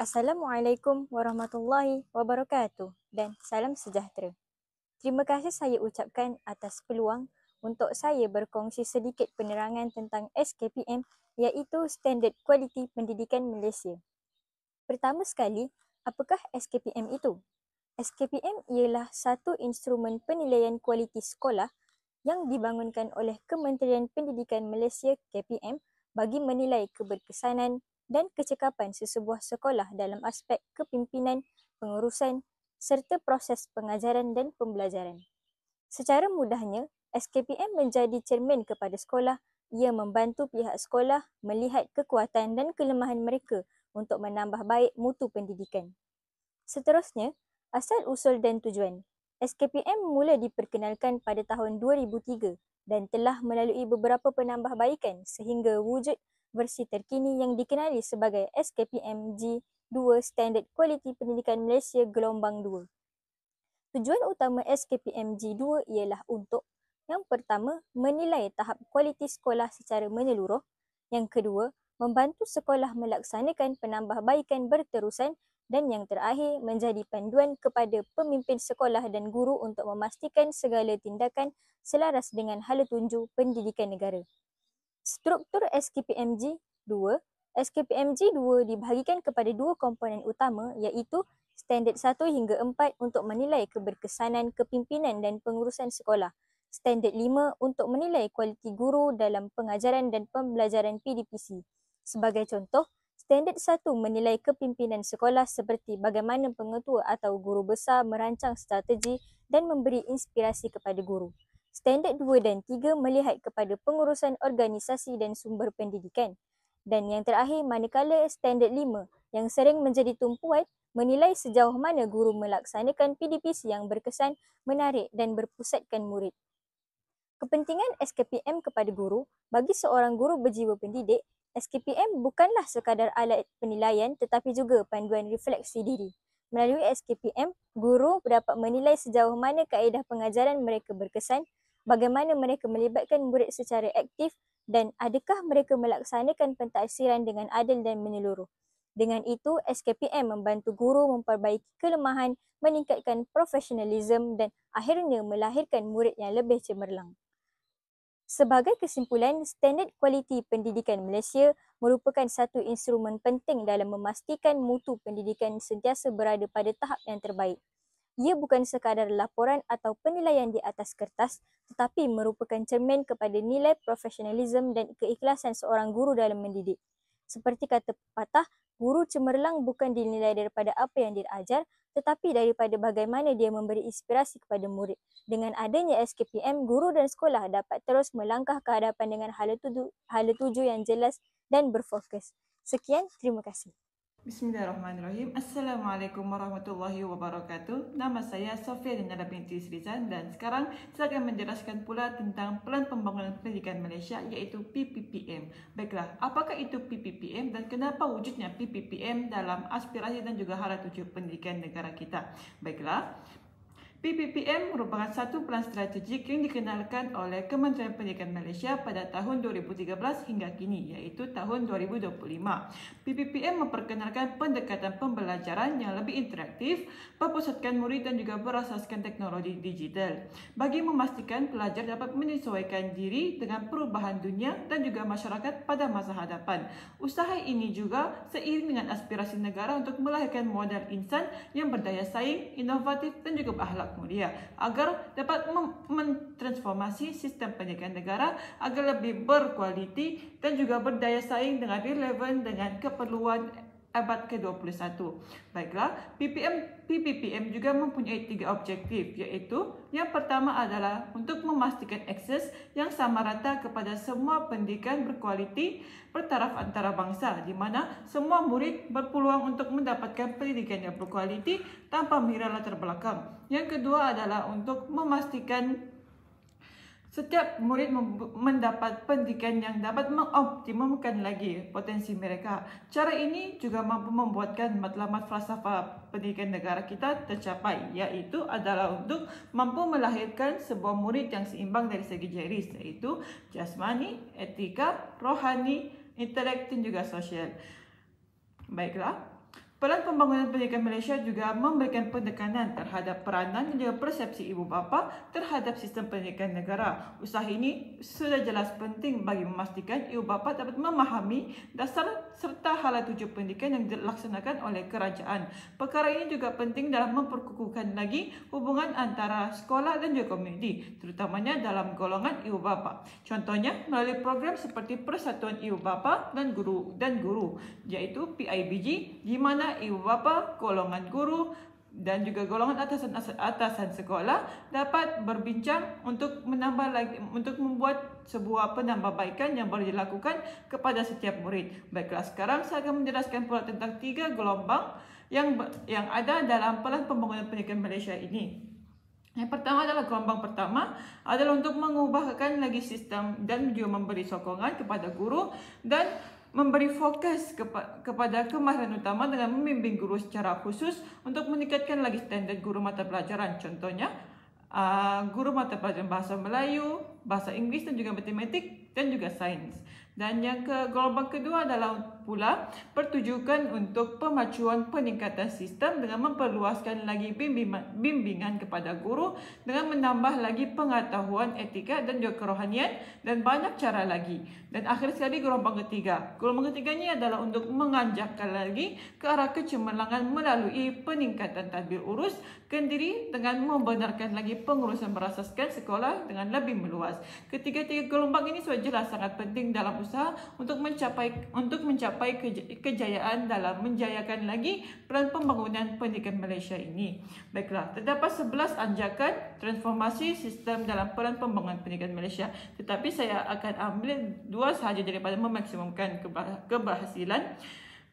Assalamualaikum warahmatullahi wabarakatuh dan salam sejahtera. Terima kasih saya ucapkan atas peluang untuk saya berkongsi sedikit penerangan tentang SKPM iaitu Standard Kualiti Pendidikan Malaysia. Pertama sekali, apakah SKPM itu? SKPM ialah satu instrumen penilaian kualiti sekolah yang dibangunkan oleh Kementerian Pendidikan Malaysia KPM bagi menilai keberkesanan dan kecekapan sesebuah sekolah dalam aspek kepimpinan, pengurusan serta proses pengajaran dan pembelajaran. Secara mudahnya, SKPM menjadi cermin kepada sekolah. Ia membantu pihak sekolah melihat kekuatan dan kelemahan mereka untuk menambah baik mutu pendidikan. Seterusnya, asal-usul dan tujuan. SKPM mula diperkenalkan pada tahun 2003 dan telah melalui beberapa penambahbaikan sehingga wujud versi terkini yang dikenali sebagai SKPM G2 Standard Kualiti Pendidikan Malaysia Gelombang 2. Tujuan utama SKPM G2 ialah untuk yang pertama, menilai tahap kualiti sekolah secara menyeluruh. Yang kedua, membantu sekolah melaksanakan penambahbaikan berterusan. Dan yang terakhir, menjadi panduan kepada pemimpin sekolah dan guru untuk memastikan segala tindakan selaras dengan hala tunjuk pendidikan negara. Struktur SKPMG 2. SKPMG 2 dibahagikan kepada dua komponen utama iaitu Standard 1 hingga 4 untuk menilai keberkesanan, kepimpinan dan pengurusan sekolah. Standard 5 untuk menilai kualiti guru dalam pengajaran dan pembelajaran PDPC. Sebagai contoh, Standard 1 menilai kepimpinan sekolah seperti bagaimana pengetua atau guru besar merancang strategi dan memberi inspirasi kepada guru. Standard 2 dan 3 melihat kepada pengurusan organisasi dan sumber pendidikan. Dan yang terakhir, manakala Standard 5 yang sering menjadi tumpuan menilai sejauh mana guru melaksanakan PDPC yang berkesan, menarik dan berpusatkan murid. Kepentingan SKPM kepada guru. Bagi seorang guru berjiwa pendidik, SKPM bukanlah sekadar alat penilaian tetapi juga panduan refleksi diri. Melalui SKPM, guru dapat menilai sejauh mana kaedah pengajaran mereka berkesan, bagaimana mereka melibatkan murid secara aktif dan adakah mereka melaksanakan pentadsiran dengan adil dan menyeluruh. Dengan itu, SKPM membantu guru memperbaiki kelemahan, meningkatkan profesionalisme dan akhirnya melahirkan murid yang lebih cemerlang. Sebagai kesimpulan, Standard Kualiti Pendidikan Malaysia merupakan satu instrumen penting dalam memastikan mutu pendidikan sentiasa berada pada tahap yang terbaik. Ia bukan sekadar laporan atau penilaian di atas kertas, tetapi merupakan cermin kepada nilai profesionalisme dan keikhlasan seorang guru dalam mendidik. Seperti kata pepatah, guru cemerlang bukan dinilai daripada apa yang dia ajar, tetapi daripada bagaimana dia memberi inspirasi kepada murid. Dengan adanya SKPM, guru dan sekolah dapat terus melangkah ke hadapan dengan hala tuju yang jelas dan berfokus. Sekian, terima kasih. Bismillahirrahmanirrahim. Assalamualaikum warahmatullahi wabarakatuh. Nama saya Sofia Dinara binti Srizan dan sekarang saya akan menjelaskan pula tentang Pelan Pembangunan Pendidikan Malaysia iaitu PPPM. Baiklah, apakah itu PPPM dan kenapa wujudnya PPPM dalam aspirasi dan juga hala tuju pendidikan negara kita? Baiklah, PPPM merupakan satu pelan strategik yang dikenalkan oleh Kementerian Pendidikan Malaysia pada tahun 2013 hingga kini, iaitu tahun 2025. PPPM memperkenalkan pendekatan pembelajaran yang lebih interaktif, berpusatkan murid dan juga berasaskan teknologi digital, bagi memastikan pelajar dapat menyesuaikan diri dengan perubahan dunia dan juga masyarakat pada masa hadapan. Usaha ini juga seiring dengan aspirasi negara untuk melahirkan modal insan yang berdaya saing, inovatif dan juga berakhlak mulia agar dapat mentransformasi sistem pendidikan negara agar lebih berkualiti dan juga berdaya saing dengan relevan dengan keperluan abad ke-21. Baiklah, PPPM juga mempunyai 3 objektif, iaitu yang pertama adalah untuk memastikan akses yang sama rata kepada semua pendidikan berkualiti bertaraf antarabangsa, di mana semua murid berpeluang untuk mendapatkan pendidikan yang berkualiti tanpa mengira latar belakang. Yang kedua adalah untuk memastikan setiap murid mendapat pendidikan yang dapat mengoptimumkan lagi potensi mereka. Cara ini juga mampu membuatkan matlamat falsafah pendidikan negara kita tercapai, iaitu adalah untuk mampu melahirkan sebuah murid yang seimbang dari segi jeris, iaitu jasmani, etika, rohani, intelek dan juga sosial. Baiklah, Pelan Pembangunan Pendidikan Malaysia juga memberikan penekanan terhadap peranan dan juga persepsi ibu bapa terhadap sistem pendidikan negara. Usaha ini sudah jelas penting bagi memastikan ibu bapa dapat memahami dasar serta hala tuju pendidikan yang dilaksanakan oleh kerajaan. Perkara ini juga penting dalam memperkukuhkan lagi hubungan antara sekolah dan juga komuniti, terutamanya dalam golongan ibu bapa. Contohnya melalui program seperti Persatuan Ibu Bapa dan Guru iaitu PIBG, di mana ibu bapa, golongan guru dan juga golongan atasan sekolah dapat berbincang untuk membuat sebuah penambahbaikan yang boleh dilakukan kepada setiap murid. Baiklah, sekarang saya akan menjelaskan pula tentang 3 gelombang yang ada dalam Pelan Pembangunan Pendidikan Malaysia ini. Yang pertama adalah gelombang pertama adalah untuk mengubahkan lagi sistem dan juga memberi sokongan kepada guru dan memberi fokus kepada kemahiran utama dengan membimbing guru secara khusus untuk meningkatkan lagi standard guru mata pelajaran. Contohnya, guru mata pelajaran bahasa Melayu, bahasa Inggeris dan juga matematik dan juga sains. Dan yang gelombang kedua adalah pula pertujukan untuk pemacuan peningkatan sistem dengan memperluaskan lagi bimbingan kepada guru dengan menambah lagi pengetahuan etika dan juga kerohanian dan banyak cara lagi. Dan akhir sekali gelombang ketiga. Gelombang ketiga ini adalah untuk menganjakkan lagi ke arah kecemerlangan melalui peningkatan tadbir urus kendiri dengan membenarkan lagi pengurusan berasaskan sekolah dengan lebih meluas. Ketiga-tiga gelombang ini sudah jelas sangat penting dalam usaha untuk mencapai kejayaan dalam menjayakan lagi Pelan Pembangunan Pendidikan Malaysia ini. Baiklah, terdapat 11 anjakan transformasi sistem dalam Pelan Pembangunan Pendidikan Malaysia, tetapi saya akan ambil 2 sahaja daripada memaksimumkan keberhasilan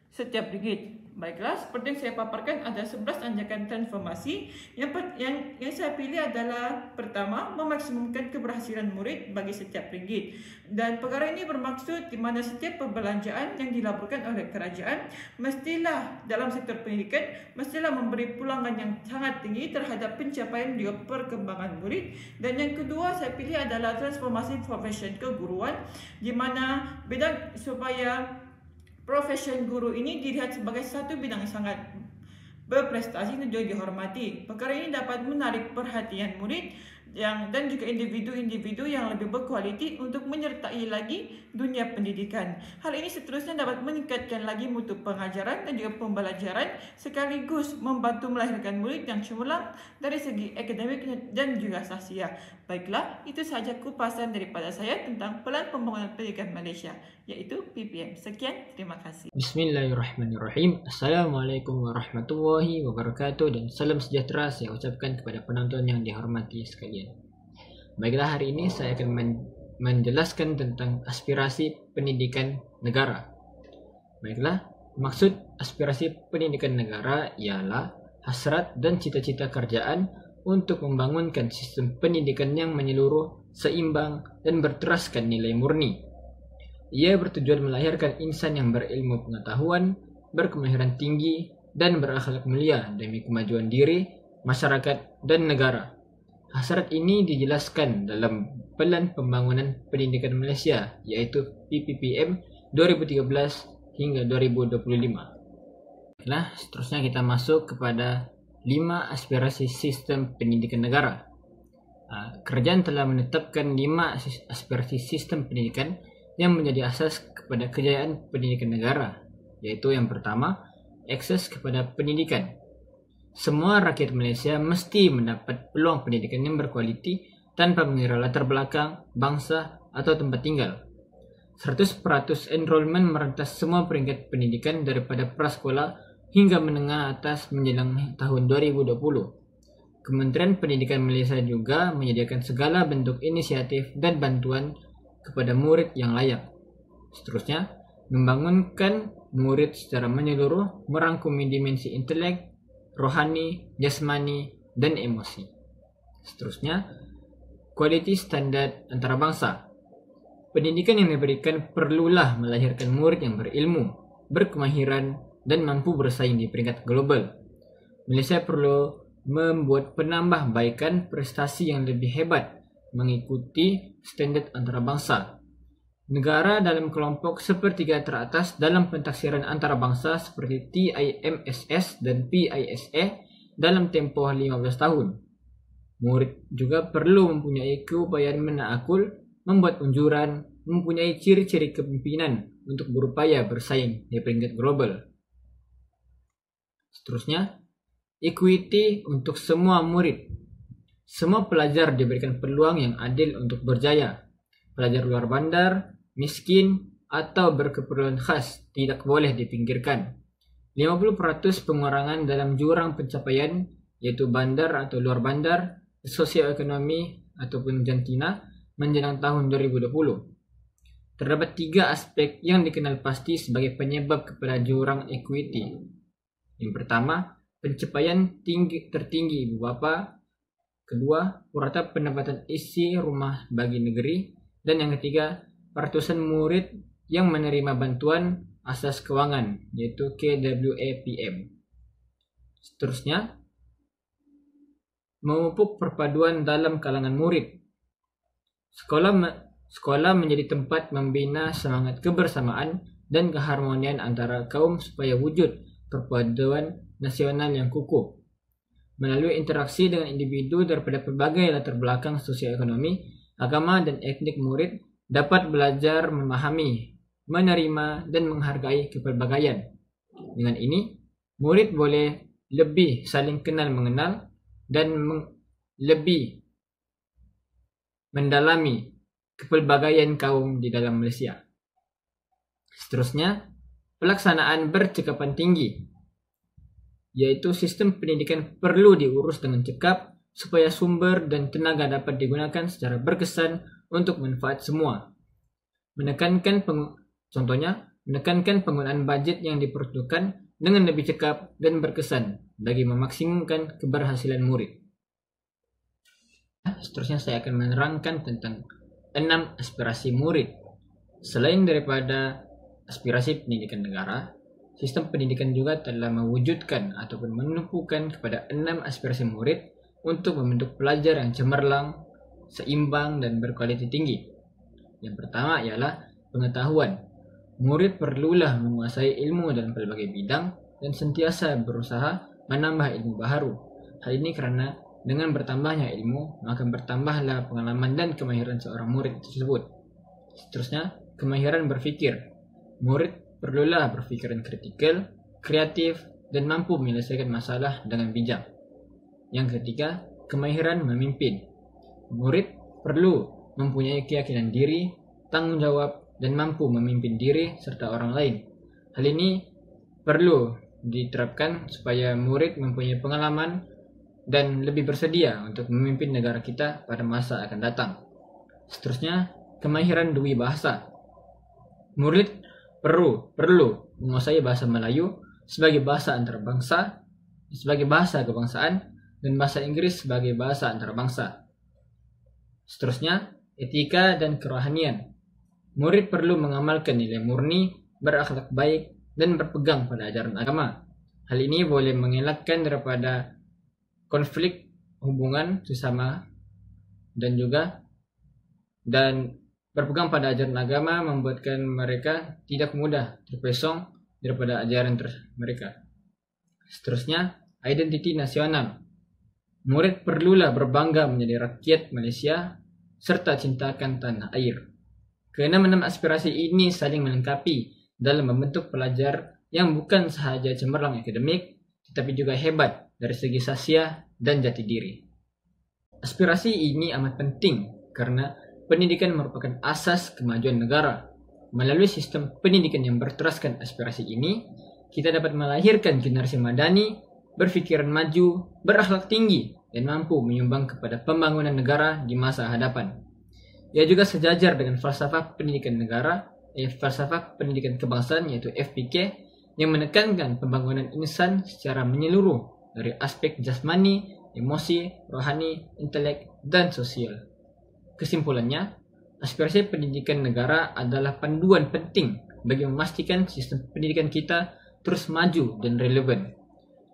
setiap ringgit. Baiklah, seperti yang saya paparkan ada 11 anjakan transformasi. Yang saya pilih adalah pertama, memaksimumkan keberhasilan murid bagi setiap ringgit. Dan perkara ini bermaksud di mana setiap perbelanjaan yang dilaburkan oleh kerajaan mestilah dalam sektor pendidikan mestilah memberi pulangan yang sangat tinggi terhadap pencapaian juga perkembangan murid. Dan yang kedua saya pilih adalah transformasi profesion keguruan, di mana bidang supaya profesion guru ini dilihat sebagai satu bidang yang sangat berprestasi dan juga dihormati. Perkara ini dapat menarik perhatian murid dan juga individu-individu yang lebih berkualiti untuk menyertai lagi dunia pendidikan. Hal ini seterusnya dapat meningkatkan lagi mutu pengajaran dan juga pembelajaran sekaligus membantu melahirkan murid yang cemerlang dari segi akademik dan juga sosial. Baiklah, itu sahaja kupasan daripada saya tentang Pelan Pembangunan Pendidikan Malaysia, iaitu PPM. Sekian, terima kasih. Bismillahirrahmanirrahim. Assalamualaikum warahmatullahi wabarakatuh dan salam sejahtera saya ucapkan kepada penonton yang dihormati sekalian. Baiklah, hari ini saya akan menjelaskan tentang aspirasi pendidikan negara. Baiklah, maksud aspirasi pendidikan negara ialah hasrat dan cita-cita kerajaan untuk membangunkan sistem pendidikan yang menyeluruh, seimbang dan berteraskan nilai murni. Ia bertujuan melahirkan insan yang berilmu pengetahuan, berkemahiran tinggi dan berakhlak mulia demi kemajuan diri, masyarakat dan negara. Hasrat ini dijelaskan dalam Pelan Pembangunan Pendidikan Malaysia, iaitu PPPM 2013 hingga 2025. Nah, seterusnya kita masuk kepada 5 aspirasi sistem pendidikan negara. Kerajaan telah menetapkan 5 aspirasi sistem pendidikan yang menjadi asas kepada kejayaan pendidikan negara, yaitu yang pertama, akses kepada pendidikan. Semua rakyat Malaysia mesti mendapat peluang pendidikan yang berkualiti tanpa mengira latar belakang, bangsa atau tempat tinggal. 100% enrollment merentas semua peringkat pendidikan daripada prasekolah hingga menengah atas menjelang tahun 2020. Kementerian Pendidikan Malaysia juga menyediakan segala bentuk inisiatif dan bantuan kepada murid yang layak. Seterusnya, membangunkan murid secara menyeluruh merangkumi dimensi intelek, rohani, jasmani, dan emosi. Seterusnya, kualiti standar antarabangsa. Pendidikan yang diberikan perlulah melahirkan murid yang berilmu, berkemahiran, dan mampu bersaing di peringkat global. Malaysia perlu membuat penambahbaikan prestasi yang lebih hebat mengikuti standard antarabangsa. Negara dalam kelompok sepertiga teratas dalam pentaksiran antarabangsa seperti TIMSS dan PISA dalam tempoh 15 tahun. Murid juga perlu mempunyai keupayaan menakul, membuat unjuran, mempunyai ciri-ciri kepemimpinan untuk berupaya bersaing di peringkat global. Seterusnya, equity untuk semua murid. Semua pelajar diberikan peluang yang adil untuk berjaya. Pelajar luar bandar, miskin, atau berkeperluan khas tidak boleh dipinggirkan. 50% pengurangan dalam jurang pencapaian, yaitu bandar atau luar bandar, sosioekonomi ataupun jantina menjelang tahun 2020. Terdapat 3 aspek yang dikenal pasti sebagai penyebab kepada jurang equity. Yang pertama, pencapaian tertinggi ibu bapa. Kedua, purata pendapatan isi rumah bagi negeri. Dan yang ketiga, ratusan murid yang menerima bantuan asas keuangan, yaitu KWAPM. Seterusnya, memupuk perpaduan dalam kalangan murid. Sekolah menjadi tempat membina semangat kebersamaan dan keharmonian antara kaum supaya wujud perpaduan nasional yang kukuh. Melalui interaksi dengan individu daripada berbagai latar belakang sosioekonomi, agama, dan etnik, murid dapat belajar memahami, menerima, dan menghargai kepelbagaian. Dengan ini, murid boleh lebih saling kenal mengenal dan lebih mendalami kepelbagaian kaum di dalam Malaysia. Seterusnya, pelaksanaan bercekapan tinggi, yaitu sistem pendidikan perlu diurus dengan cekap supaya sumber dan tenaga dapat digunakan secara berkesan untuk manfaat semua. Menekankan penggunaan budget yang diperuntukkan dengan lebih cekap dan berkesan bagi memaksimumkan keberhasilan murid. Seterusnya saya akan menerangkan tentang 6 aspirasi murid. Selain daripada aspirasi pendidikan negara, sistem pendidikan juga telah mewujudkan ataupun menumpukan kepada 6 aspirasi murid untuk membentuk pelajar yang cemerlang, seimbang, dan berkualiti tinggi. Yang pertama ialah pengetahuan. Murid perlulah menguasai ilmu dalam pelbagai bidang dan sentiasa berusaha menambah ilmu baharu. Hal ini kerana dengan bertambahnya ilmu, maka bertambahlah pengalaman dan kemahiran seorang murid tersebut. Seterusnya, kemahiran berfikir. Murid perlulah berfikiran kritikal, kreatif, dan mampu menyelesaikan masalah dengan bijak. Yang ketiga, kemahiran memimpin. Murid perlu mempunyai keyakinan diri, tanggung jawab, dan mampu memimpin diri serta orang lain. Hal ini perlu diterapkan supaya murid mempunyai pengalaman dan lebih bersedia untuk memimpin negara kita pada masa akan datang. Seterusnya, kemahiran dui bahasa. Murid perlu menguasai bahasa Melayu sebagai bahasa antarabangsa, sebagai bahasa kebangsaan, dan bahasa Inggris sebagai bahasa antarabangsa. Seterusnya, etika dan kerohanian. Murid perlu mengamalkan nilai murni, berakhlak baik, dan berpegang pada ajaran agama. Hal ini boleh mengelakkan daripada konflik hubungan sesama dan berpegang pada ajaran agama membuatkan mereka tidak mudah terpesong daripada ajaran mereka. Seterusnya, identiti nasional. Murid perlulah berbangga menjadi rakyat Malaysia serta cintakan tanah air. Keenam aspirasi ini saling melengkapi dalam membentuk pelajar yang bukan sahaja cemerlang akademik, tetapi juga hebat dari segi sahsia dan jati diri. Aspirasi ini amat penting karena pendidikan merupakan asas kemajuan negara. Melalui sistem pendidikan yang berteraskan aspirasi ini, kita dapat melahirkan generasi madani, berfikiran maju, berakhlak tinggi, dan mampu menyumbang kepada pembangunan negara di masa hadapan. Ia juga sejajar dengan falsafah pendidikan negara, falsafah pendidikan kebangsaan yaitu FPK, yang menekankan pembangunan insan secara menyeluruh dari aspek jasmani, emosi, rohani, intelek, dan sosial. Kesimpulannya, aspirasi pendidikan negara adalah panduan penting bagi memastikan sistem pendidikan kita terus maju dan relevan.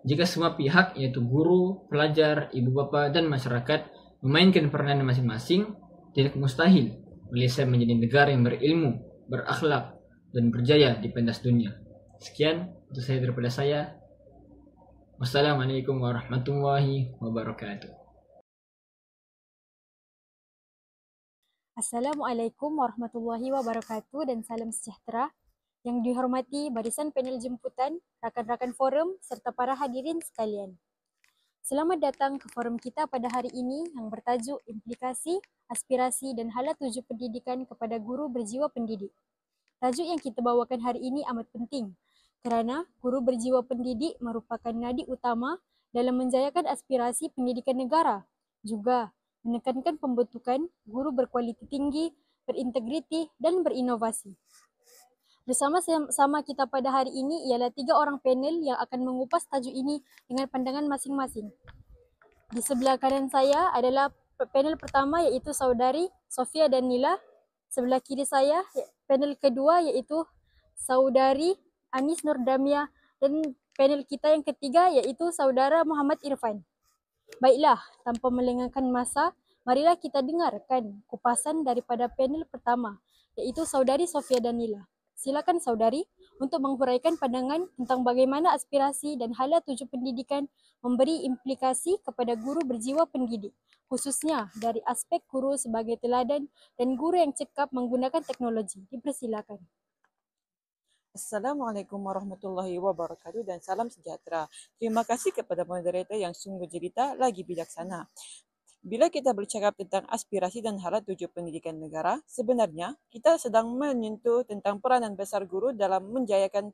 Jika semua pihak yaitu guru, pelajar, ibu bapa, dan masyarakat memainkan peranan masing-masing, tidak mustahil Malaysia menjadi negara yang berilmu, berakhlak, dan berjaya di pentas dunia. Sekian itu saja daripada saya. Wassalamualaikum warahmatullahi wabarakatuh. Assalamualaikum warahmatullahi wabarakatuh dan salam sejahtera. Yang dihormati barisan panel jemputan, rakan-rakan forum serta para hadirin sekalian. Selamat datang ke forum kita pada hari ini yang bertajuk Implikasi, Aspirasi dan Hala Tuju Pendidikan kepada Guru Berjiwa Pendidik. Tajuk yang kita bawakan hari ini amat penting kerana guru berjiwa pendidik merupakan nadi utama dalam menjayakan aspirasi pendidikan negara. Juga menekankan pembentukan guru berkualiti tinggi, berintegriti dan berinovasi. Bersama-sama kita pada hari ini ialah 3 orang panel yang akan mengupas tajuk ini dengan pandangan masing-masing. Di sebelah kanan saya adalah panel pertama iaitu saudari Sofia dan Nila. Sebelah kiri saya panel kedua iaitu saudari Anis Nurdamia dan panel kita yang ketiga iaitu saudara Muhammad Irfan. Baiklah, tanpa melengahkan masa, marilah kita dengarkan kupasan daripada panel pertama iaitu saudari Sofia dan Nila. Silakan saudari untuk menghuraikan pandangan tentang bagaimana aspirasi dan hala tuju pendidikan memberi implikasi kepada guru berjiwa pendidik, khususnya dari aspek guru sebagai teladan dan guru yang cekap menggunakan teknologi. Dipersilakan. Assalamualaikum warahmatullahi wabarakatuh dan salam sejahtera. Terima kasih kepada moderator yang sungguh jelita lagi bijaksana. Bila kita bercakap tentang aspirasi dan hala tuju pendidikan negara, sebenarnya kita sedang menyentuh tentang peranan besar guru dalam menjayakan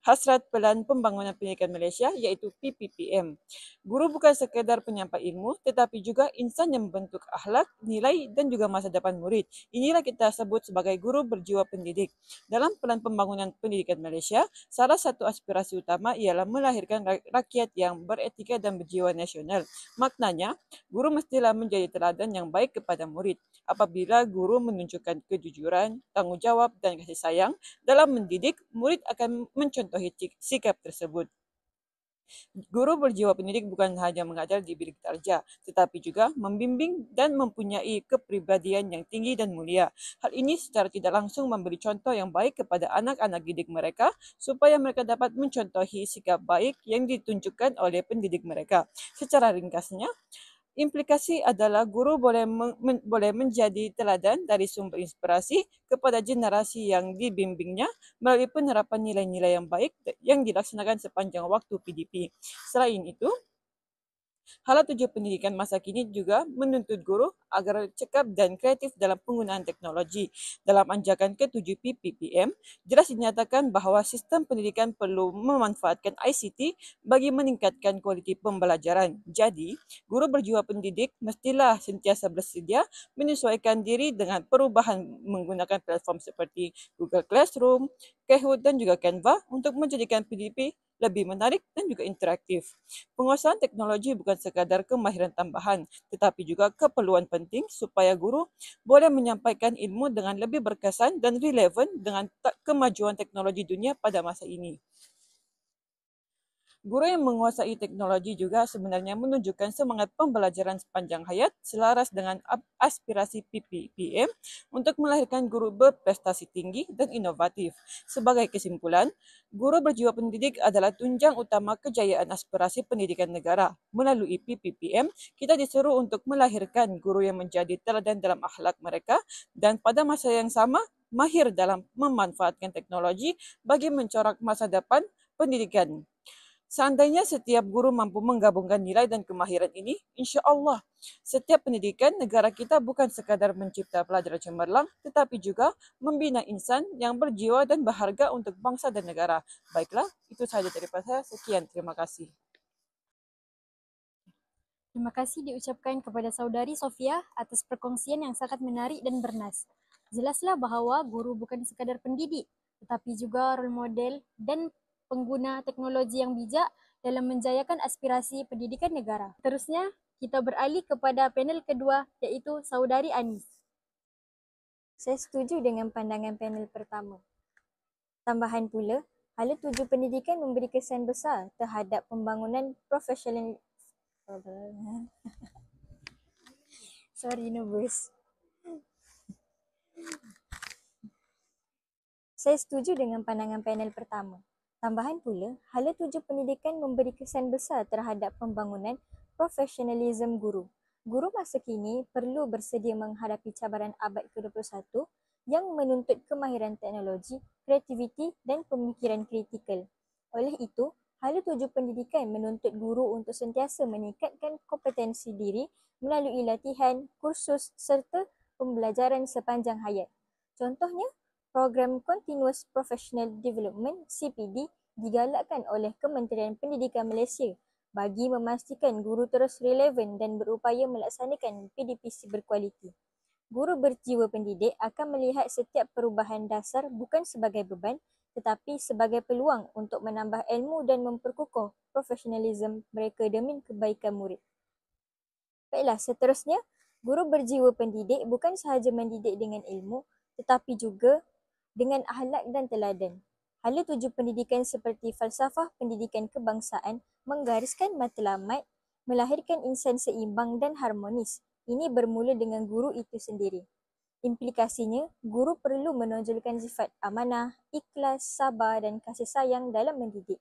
hasrat pelan pembangunan pendidikan Malaysia iaitu PPPM. Guru bukan sekadar penyampai ilmu tetapi juga insan yang membentuk akhlak, nilai dan juga masa depan murid. Inilah kita sebut sebagai guru berjiwa pendidik. Dalam pelan pembangunan pendidikan Malaysia, salah satu aspirasi utama ialah melahirkan rakyat yang beretika dan berjiwa nasional. Maknanya, guru mestilah menjadi teladan yang baik kepada murid. Apabila guru menunjukkan kejujuran, tanggungjawab dan kasih sayang dalam mendidik, murid akan mencontohi sikap tersebut. Guru berjiwa pendidik bukan hanya mengajar di bilik darjah, tetapi juga membimbing dan mempunyai kepribadian yang tinggi dan mulia. Hal ini secara tidak langsung memberi contoh yang baik kepada anak-anak didik mereka supaya mereka dapat mencontohi sikap baik yang ditunjukkan oleh pendidik mereka. Secara ringkasnya, implikasi adalah guru boleh menjadi teladan dari sumber inspirasi kepada generasi yang dibimbingnya melalui penerapan nilai-nilai yang baik yang dilaksanakan sepanjang waktu PDP. Selain itu, hala tuju pendidikan masa kini juga menuntut guru agar cekap dan kreatif dalam penggunaan teknologi. Dalam anjakan ke-7 PPPM, jelas dinyatakan bahawa sistem pendidikan perlu memanfaatkan ICT bagi meningkatkan kualiti pembelajaran. Jadi, guru berjiwa pendidik mestilah sentiasa bersedia menyesuaikan diri dengan perubahan menggunakan platform seperti Google Classroom, Kahoot dan juga Canva untuk menjadikan PDP lebih menarik dan juga interaktif. Penguasaan teknologi bukan sekadar kemahiran tambahan, tetapi juga keperluan penting supaya guru boleh menyampaikan ilmu dengan lebih berkesan dan relevan dengan kemajuan teknologi dunia pada masa ini. Guru yang menguasai teknologi juga sebenarnya menunjukkan semangat pembelajaran sepanjang hayat selaras dengan aspirasi PPPM untuk melahirkan guru berprestasi tinggi dan inovatif. Sebagai kesimpulan, guru berjiwa pendidik adalah tunjang utama kejayaan aspirasi pendidikan negara. Melalui PPPM, kita disuruh untuk melahirkan guru yang menjadi teladan dalam akhlak mereka dan pada masa yang sama mahir dalam memanfaatkan teknologi bagi mencorak masa depan pendidikan. Seandainya setiap guru mampu menggabungkan nilai dan kemahiran ini, insya-Allah setiap pendidikan negara kita bukan sekadar mencipta pelajar cemerlang, tetapi juga membina insan yang berjiwa dan berharga untuk bangsa dan negara. Baiklah, itu sahaja daripada saya. Sekian, terima kasih. Terima kasih diucapkan kepada saudari Sofia atas perkongsian yang sangat menarik dan bernas. Jelaslah bahawa guru bukan sekadar pendidik, tetapi juga role model dan pengguna teknologi yang bijak dalam menjayakan aspirasi pendidikan negara. Terusnya, kita beralih kepada panel kedua iaitu saudari Anis. Saya setuju dengan pandangan panel pertama. Tambahan pula, hala tuju pendidikan memberi kesan besar terhadap pembangunan profesional. Sorry, nervous. Saya setuju dengan pandangan panel pertama. Tambahan pula, hala tuju pendidikan memberi kesan besar terhadap pembangunan profesionalisme guru. Guru masa kini perlu bersedia menghadapi cabaran abad ke-21 yang menuntut kemahiran teknologi, kreativiti dan pemikiran kritikal. Oleh itu, hala tuju pendidikan menuntut guru untuk sentiasa meningkatkan kompetensi diri melalui latihan, kursus serta pembelajaran sepanjang hayat. Contohnya, program Continuous Professional Development (CPD) digalakkan oleh Kementerian Pendidikan Malaysia bagi memastikan guru terus relevan dan berupaya melaksanakan PDPC berkualiti. Guru berjiwa pendidik akan melihat setiap perubahan dasar bukan sebagai beban tetapi sebagai peluang untuk menambah ilmu dan memperkukuh profesionalisme mereka demi kebaikan murid. Baiklah, seterusnya, guru berjiwa pendidik bukan sahaja mendidik dengan ilmu tetapi juga dengan akhlak dan teladan. Hala tuju pendidikan seperti falsafah pendidikan kebangsaan menggariskan matlamat, melahirkan insan seimbang dan harmonis. Ini bermula dengan guru itu sendiri. Implikasinya, guru perlu menonjolkan sifat amanah, ikhlas, sabar dan kasih sayang dalam mendidik.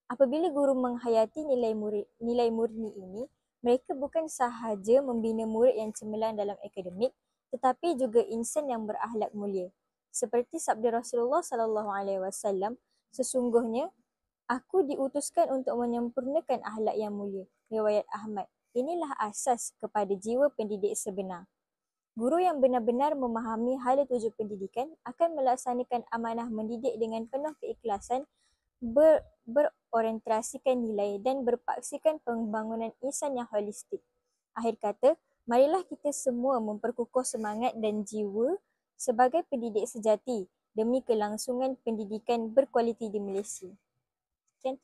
Apabila guru menghayati nilai murni ini, mereka bukan sahaja membina murid yang cemerlang dalam akademik, tetapi juga insan yang berakhlak mulia. Seperti sabda Rasulullah SAW, sesungguhnya aku diutuskan untuk menyempurnakan akhlak yang mulia. Riwayat Ahmad. Inilah asas kepada jiwa pendidik sebenar. Guru yang benar-benar memahami hala tuju pendidikan akan melaksanakan amanah mendidik dengan penuh keikhlasan, berorientasikan nilai dan berpaksikan pembangunan insan yang holistik. Akhir kata, marilah kita semua memperkukuh semangat dan jiwa sebagai pendidik sejati demi kelangsungan pendidikan berkualiti di Malaysia. Sekian.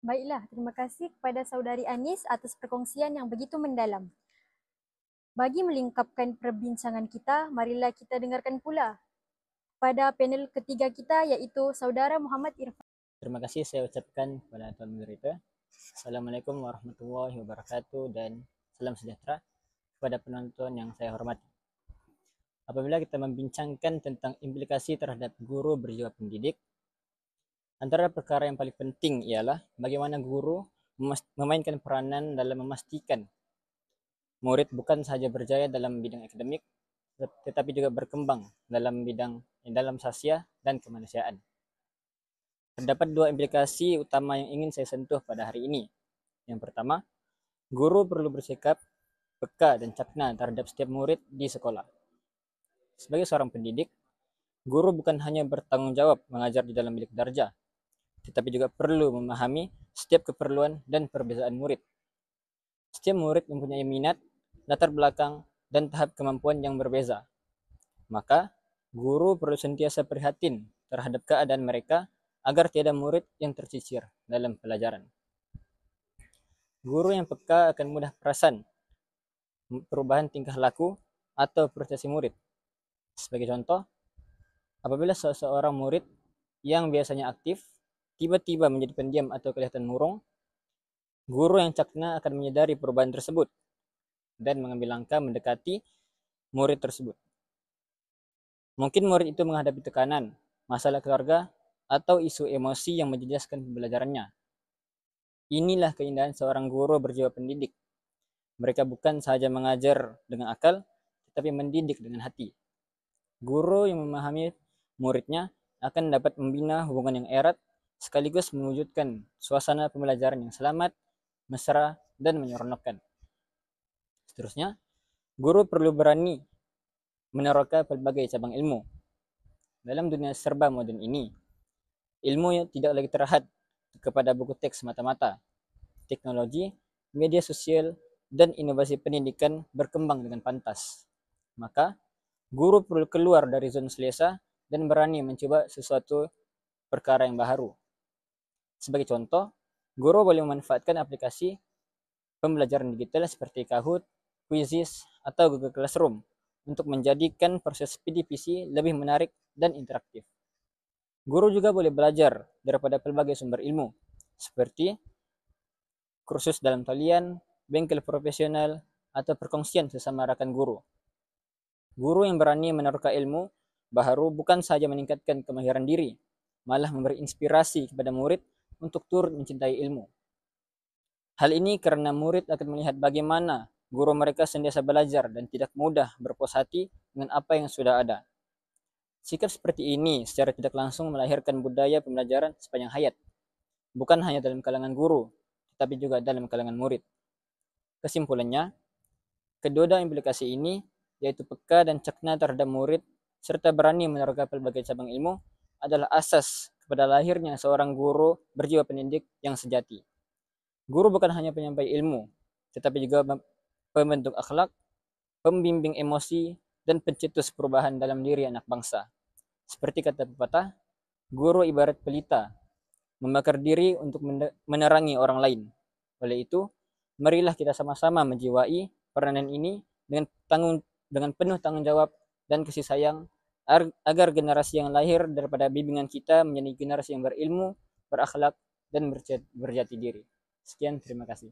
Baiklah, terima kasih kepada saudari Anis atas perkongsian yang begitu mendalam. Bagi melengkapkan perbincangan kita, marilah kita dengarkan pula pada panel ketiga kita iaitu saudara Muhammad Irfan. Terima kasih saya ucapkan kepada Tuan Moderator. Assalamualaikum warahmatullahi wabarakatuh dan salam sejahtera kepada penonton yang saya hormati. Apabila kita membincangkan tentang implikasi terhadap guru berjiwa pendidik, antara perkara yang paling penting ialah bagaimana guru memainkan peranan dalam memastikan murid bukan sahaja berjaya dalam bidang akademik, tetapi juga berkembang dalam sasiah dan kemanusiaan. Terdapat dua implikasi utama yang ingin saya sentuh pada hari ini. Yang pertama, guru perlu bersikap peka dan cakna terhadap setiap murid di sekolah. Sebagai seorang pendidik, guru bukan hanya bertanggung jawab mengajar di dalam bilik darjah, tetapi juga perlu memahami setiap keperluan dan perbezaan murid. Setiap murid mempunyai minat, latar belakang, dan tahap kemampuan yang berbeza. Maka, guru perlu sentiasa prihatin terhadap keadaan mereka agar tiada murid yang tercicir dalam pelajaran. Guru yang peka akan mudah perasan perubahan tingkah laku atau prestasi murid. Sebagai contoh, apabila seseorang murid yang biasanya aktif tiba-tiba menjadi pendiam atau kelihatan murung, guru yang cakna akan menyadari perubahan tersebut dan mengambil langkah mendekati murid tersebut. Mungkin murid itu menghadapi tekanan, masalah keluarga, atau isu emosi yang menjejaskan pembelajarannya. Inilah keindahan seorang guru berjiwa pendidik. Mereka bukan sahaja mengajar dengan akal, tetapi mendidik dengan hati. Guru yang memahami muridnya akan dapat membina hubungan yang erat sekaligus mewujudkan suasana pembelajaran yang selamat, mesra, dan menyeronokkan. Seterusnya, guru perlu berani meneroka pelbagai cabang ilmu. Dalam dunia serba moden ini, ilmu yang tidak lagi terhad kepada buku teks semata-mata. Teknologi, media sosial, dan inovasi pendidikan berkembang dengan pantas. Maka, guru perlu keluar dari zona selesa dan berani mencoba sesuatu perkara yang baru. Sebagai contoh, guru boleh memanfaatkan aplikasi pembelajaran digital seperti Kahoot, Quizizz, atau Google Classroom untuk menjadikan proses PDPC lebih menarik dan interaktif. Guru juga boleh belajar daripada pelbagai sumber ilmu, seperti kursus dalam talian, bengkel profesional, atau perkongsian sesama rakan guru. Guru yang berani meneroka ilmu baharu bukan sahaja meningkatkan kemahiran diri, malah memberi inspirasi kepada murid untuk turut mencintai ilmu. Hal ini karena murid akan melihat bagaimana guru mereka sentiasa belajar dan tidak mudah berpuas hati dengan apa yang sudah ada. Sikap seperti ini secara tidak langsung melahirkan budaya pembelajaran sepanjang hayat, bukan hanya dalam kalangan guru, tetapi juga dalam kalangan murid. Kesimpulannya, kedua implikasi ini, yaitu peka dan cakna terhadap murid, serta berani menerapkan berbagai cabang ilmu, adalah asas kepada lahirnya seorang guru berjiwa pendidik yang sejati. Guru bukan hanya penyampai ilmu, tetapi juga pembentuk akhlak, pembimbing emosi, dan pencetus perubahan dalam diri anak bangsa. Seperti kata pepatah, guru ibarat pelita, membakar diri untuk menerangi orang lain. Oleh itu, marilah kita sama-sama menjiwai peranan ini dengan penuh tanggung jawab dan kasih sayang, agar generasi yang lahir daripada bimbingan kita menjadi generasi yang berilmu, berakhlak, dan berjati diri. Sekian, terima kasih.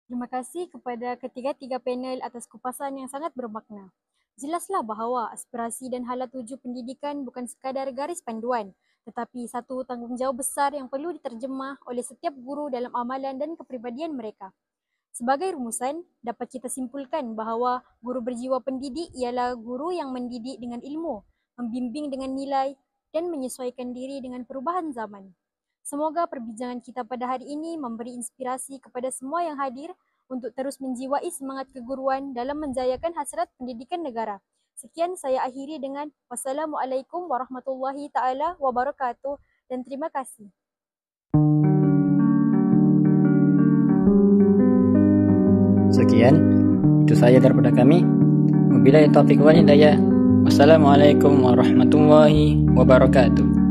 Terima kasih kepada ketiga-tiga panel atas kupasan yang sangat bermakna. Jelaslah bahawa aspirasi dan hala tuju pendidikan bukan sekadar garis panduan, tetapi satu tanggungjawab besar yang perlu diterjemah oleh setiap guru dalam amalan dan kepribadian mereka. Sebagai rumusan, dapat kita simpulkan bahawa guru berjiwa pendidik ialah guru yang mendidik dengan ilmu, membimbing dengan nilai, dan menyesuaikan diri dengan perubahan zaman. Semoga perbincangan kita pada hari ini memberi inspirasi kepada semua yang hadir untuk terus menjiwai semangat keguruan dalam menjayakan hasrat pendidikan negara. Sekian, saya akhiri dengan wassalamualaikum warahmatullahi taala wabarakatuh dan terima kasih. Sekian, itu saja daripada kami. Wabillahi taufiq wal hidayah. Wassalamualaikum warahmatullahi wabarakatuh.